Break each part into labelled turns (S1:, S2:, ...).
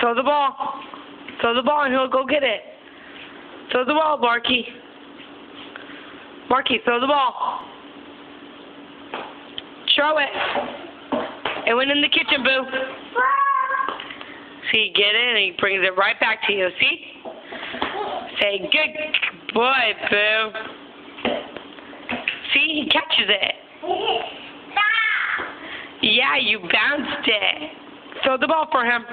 S1: Throw the ball. Throw the ball and he'll go get it. Throw the ball, Marky. Marky, throw the ball. Throw it. It went in the kitchen, Boo. See, get it, and he brings it right back to you. See? Say, good boy, Boo. See, he catches it. Yeah, you bounced it. Throw the ball for him.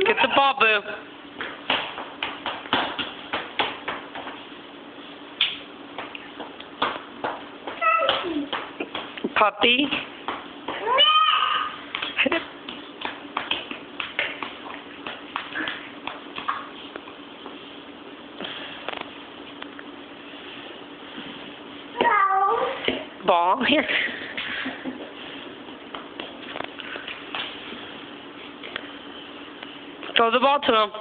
S1: Get the ball, Boo. Puppy. Hit it. Ball here. Throw the ball to him.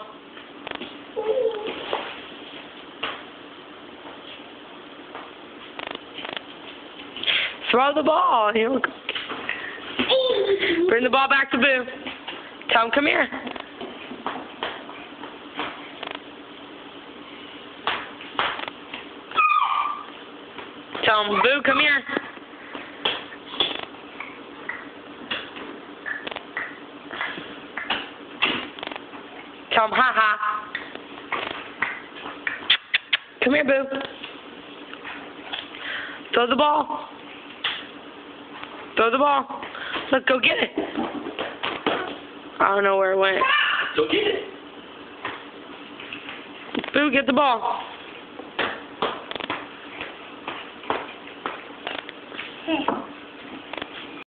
S1: Throw the ball. He'll bring the ball back to Boo. Tell him, come here. Tell him, Boo, come here. Tell him, ha-ha. Come here, Boo. Throw the ball. Throw the ball. Look, go get it. I don't know where it went.
S2: Go get it.
S1: Boo, get the ball.
S3: Okay.